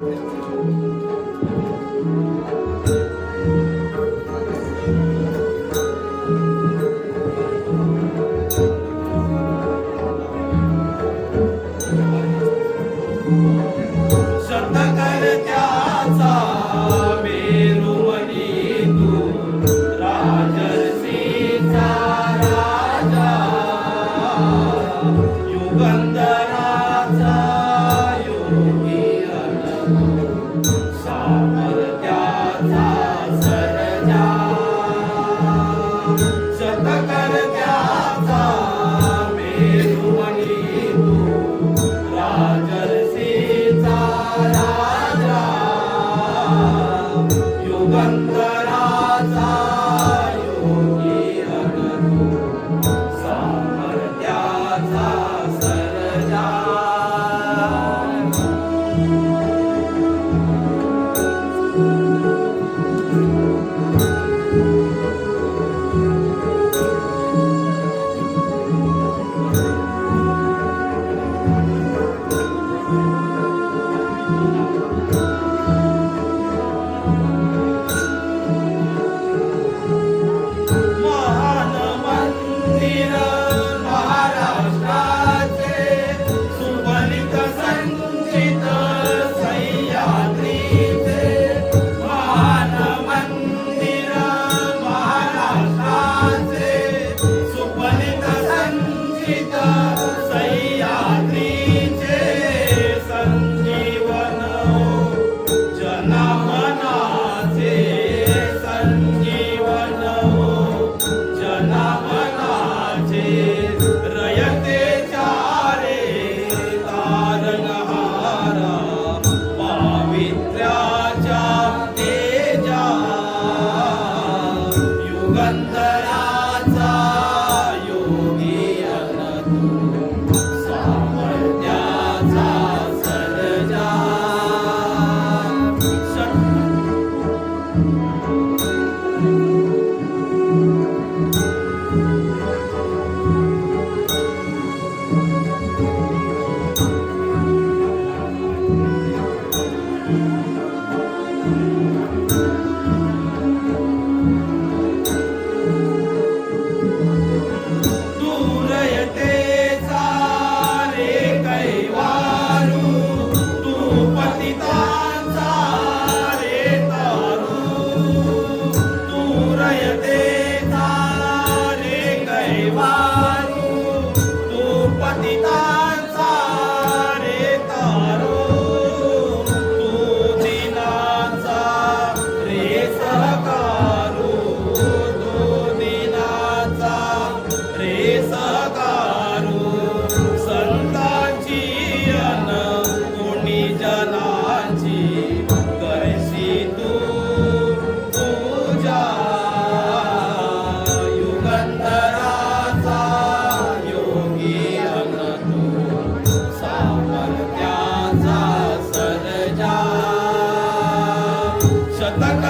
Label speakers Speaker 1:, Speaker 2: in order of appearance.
Speaker 1: शतकर्त्याचा मेरुमणी तू राजर्षीचा राजा, युगंधराचा योगी अनंत सामर्थ्याचा सर्जा. शतकर्त्याचा मेरुमणी तू राजर्षीचा राजा, युगंधराचा योगी अनंत सामर्थ्याचा सर्जा. महान मंदिर महाराष्ट्राचे सुबलित संचित सह्याद्रीचे. महान मंदिर महाराष्ट्राचे सुबलित संचित सह्याद्रीचे. संजीवन जनमनाचे संजीवन जनमनाचे. रयते चारे तारणहारा पावित्र्याच्या तेजा, युगंधराचा योगी अनंत सामर्थ्याचा सर्जा. दूरयतेचा रे कैवारू, तू पतितांचा रे तारू. दूरयतेचा रे कैवारू, तू पतितांचा रे तारू. तू दिनाचा रे सहकारू, तू दिनाचा रे सहकारू. संतांची अन गुणीजनांची करशी तू पूजा, युगंधराचा योगी अनंत सामर्थ्याचा सर्जा. शतक